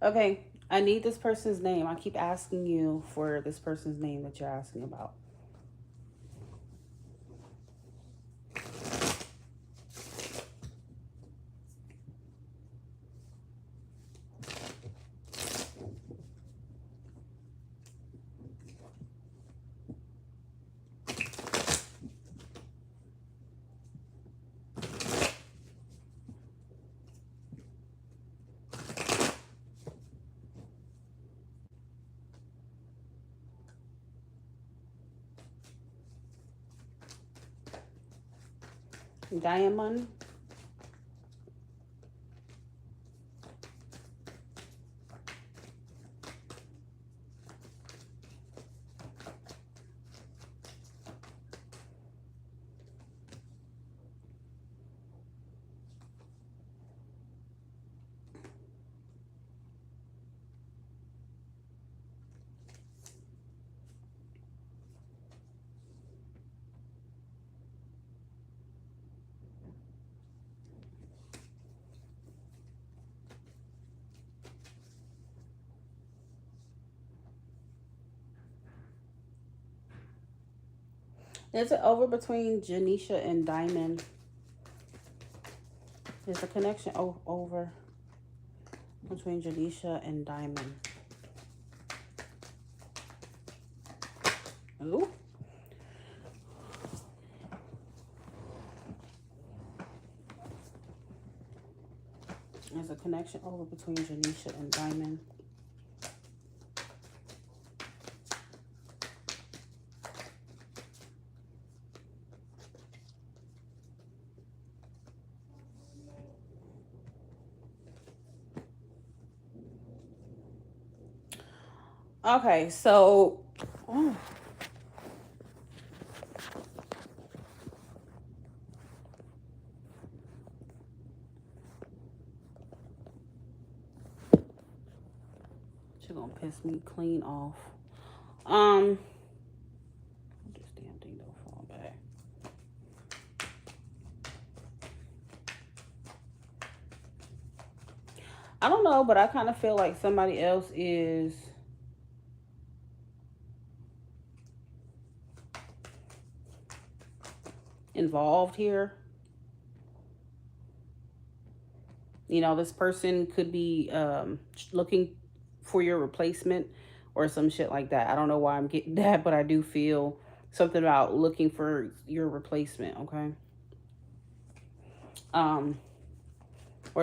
Okay, I need this person's name. I keep asking you for this person's name that you're asking about. Diamond. Is it over between Janisha and Diamond? There's a connection over between Janisha and Diamond. Ooh. There's a connection over between Janisha and Diamond. Okay, so oh. She's gonna piss me clean off. This damn thing don't fall back. I don't know, but I kind of feel like somebody else is involved here. You know, this person could be looking for your replacement or some shit like that. I don't know why I'm getting that, but I do feel something about looking for your replacement, okay? Or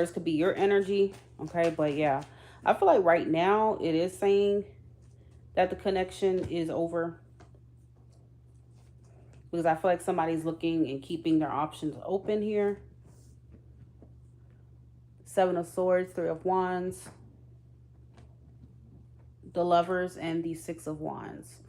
this could be your energy, okay? But yeah, I feel like right now it is saying that the connection is over, because I feel like somebody's looking and keeping their options open here. Seven of Swords, Three of Wands, the Lovers, and the Six of Wands.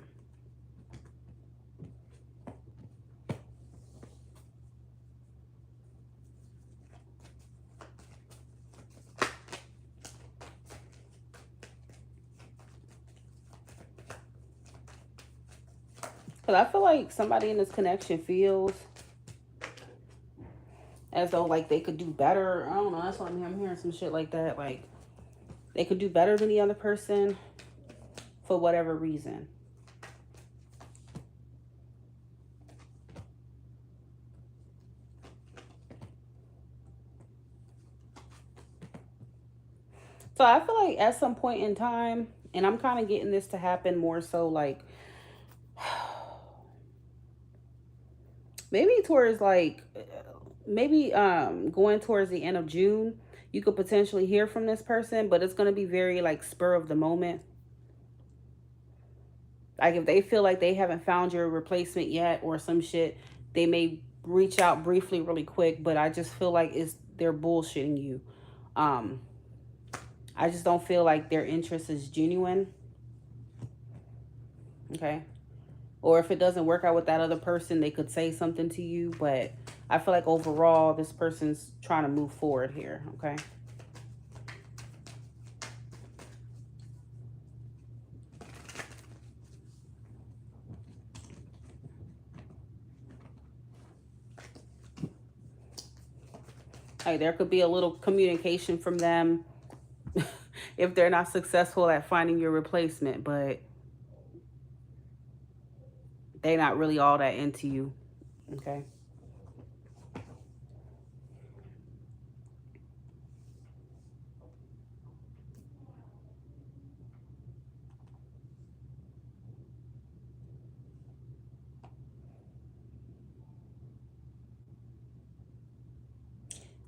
Because I feel like somebody in this connection feels as though like they could do better. I don't know. That's why I'm hearing some shit like that. Like they could do better than the other person for whatever reason. So I feel like at some point in time, and I'm kind of getting this to happen more so like maybe towards like going towards the end of June, you could potentially hear from this person, but it's going to be very like spur of the moment. Like if they feel like they haven't found your replacement yet or some shit, they may reach out briefly really quick, but I just feel like they're bullshitting you. I just don't feel like their interest is genuine. Okay. Or if it doesn't work out with that other person, they could say something to you, but I feel like overall this person's trying to move forward here, okay? Like there could be a little communication from them if they're not successful at finding your replacement, but they're not really all that into you, okay?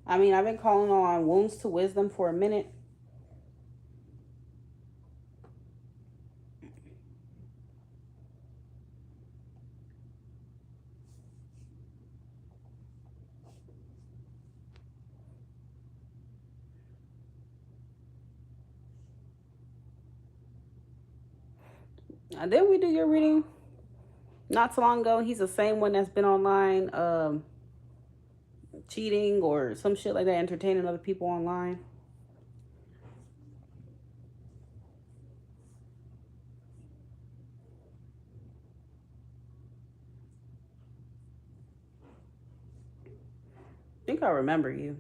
I mean, I've been calling on wounds to wisdom for a minute. Didn't we do your reading not so long ago? He's the same one that's been online cheating or some shit like that, entertaining other people online. I think I remember you.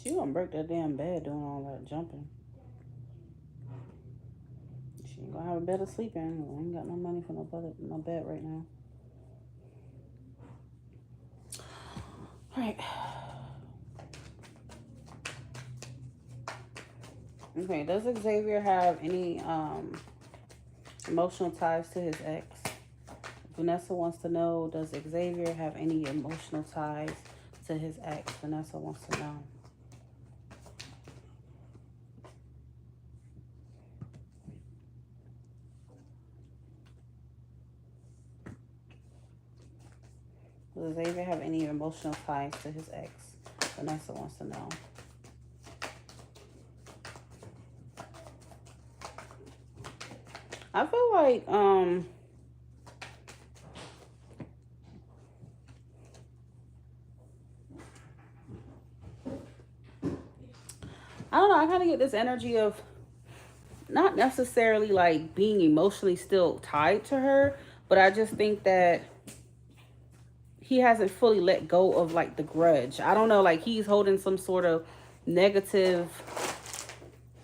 She gonna break that damn bed doing all that jumping. She ain't gonna have a bed to sleep in. I ain't got no money for no bed right now. All right. Okay, does Xavier have any emotional ties to his ex? Vanessa wants to know, does Xavier have any emotional ties to his ex? Vanessa wants to know. Does Xavier have any emotional ties to his ex? Vanessa wants to know. I feel like I don't know, I kind of get this energy of not necessarily like being emotionally still tied to her, but I just think that he hasn't fully let go of like the grudge. I don't know, like he's holding some sort of negative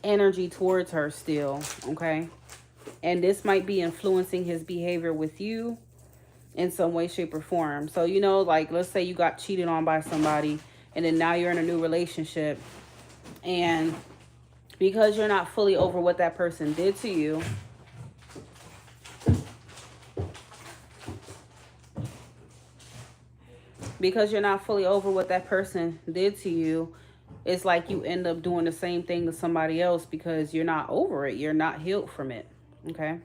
energy towards her still, okay? And this might be influencing his behavior with you in some way, shape, or form. So, you know, like let's say you got cheated on by somebody and then now you're in a new relationship, and because you're not fully over what that person did to you, it's like you end up doing the same thing to somebody else because you're not over it. You're not healed from it. Okay.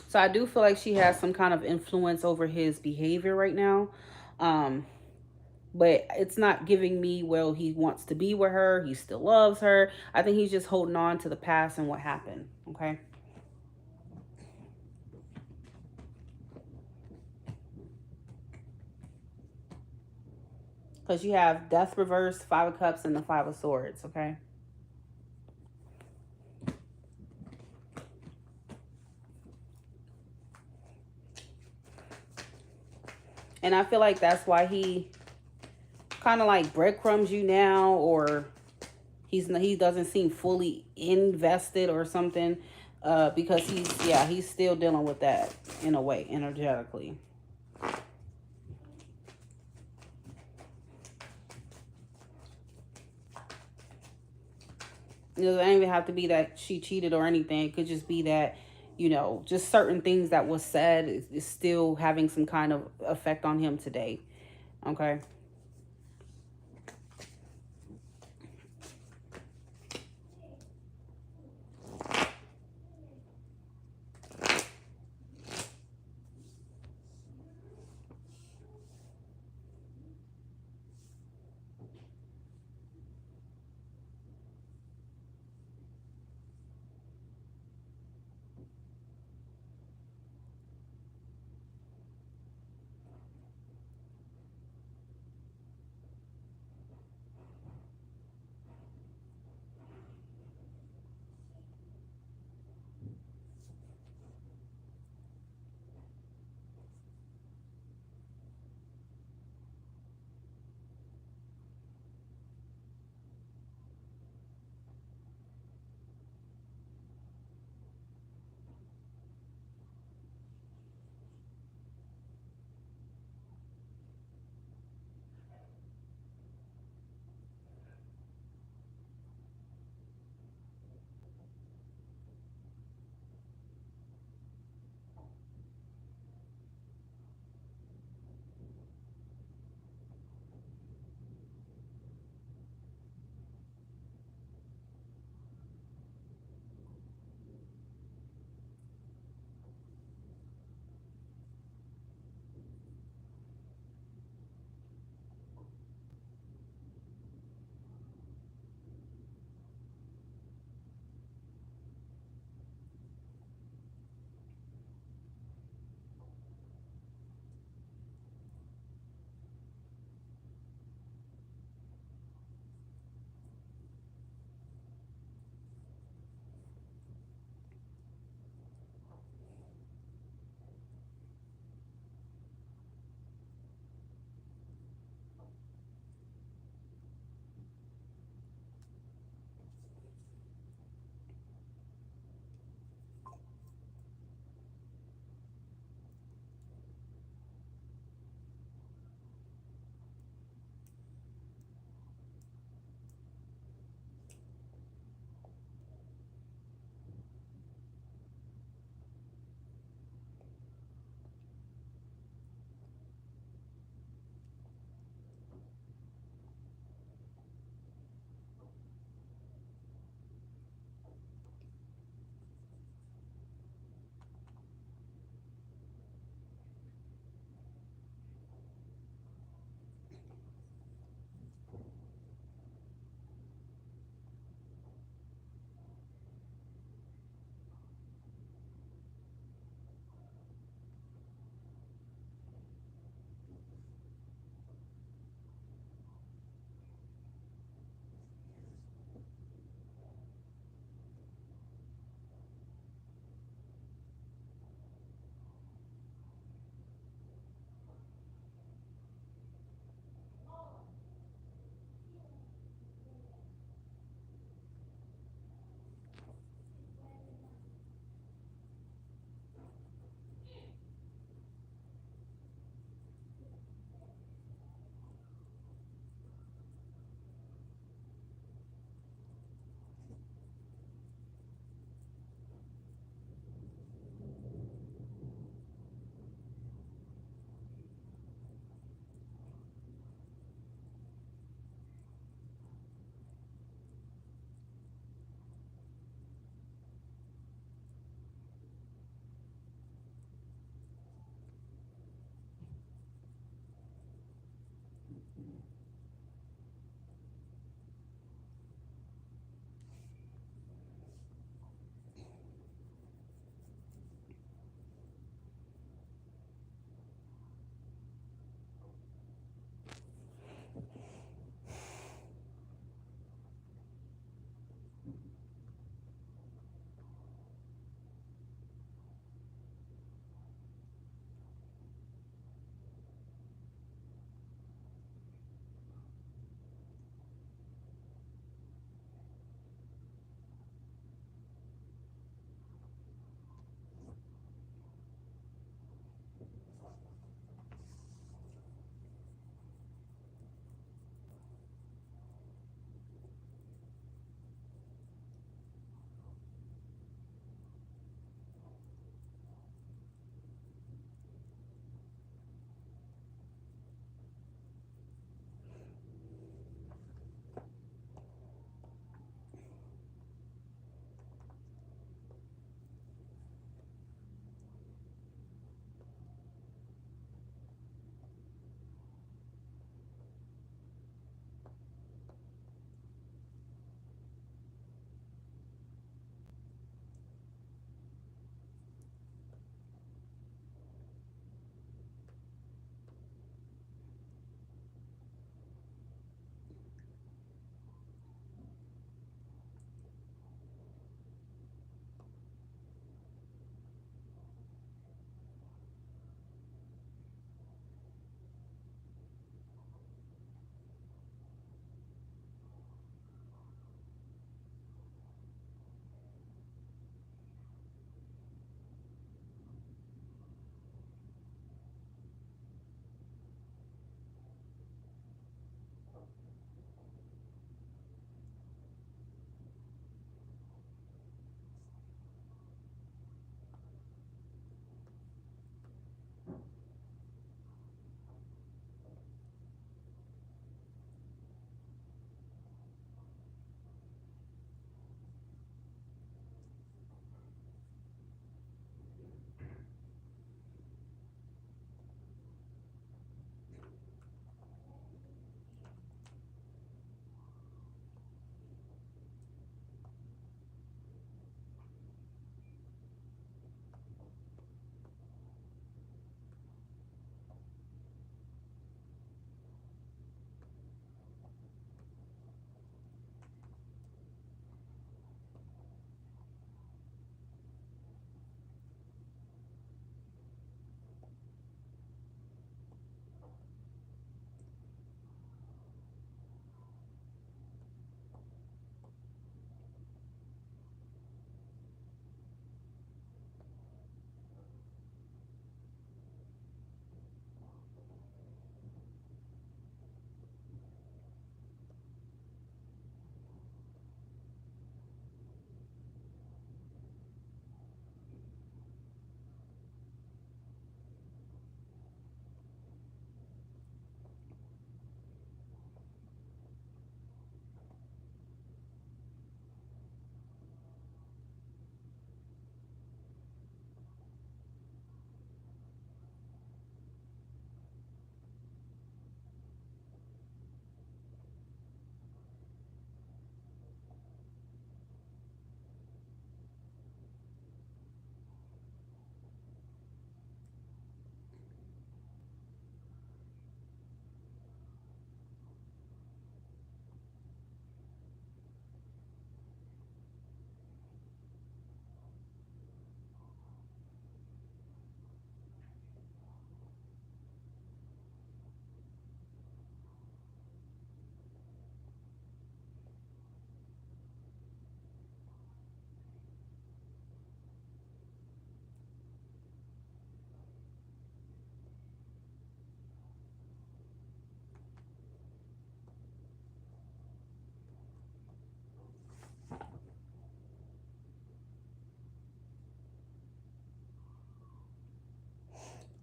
So I do feel like she has some kind of influence over his behavior right now. But it's not giving me, well, he wants to be with her. He still loves her. I think he's just holding on to the past and what happened. Okay. Because you have Death reversed, Five of Cups, and the Five of Swords. Okay. And I feel like that's why he kind of like breadcrumbs you now, or he doesn't seem fully invested or something, because he's still dealing with that in a way energetically. It doesn't even have to be that she cheated or anything. It could just be that, you know, just certain things that was said is still having some kind of effect on him today. Okay.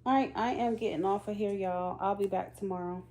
All right, I am getting off of here, y'all. I'll be back tomorrow.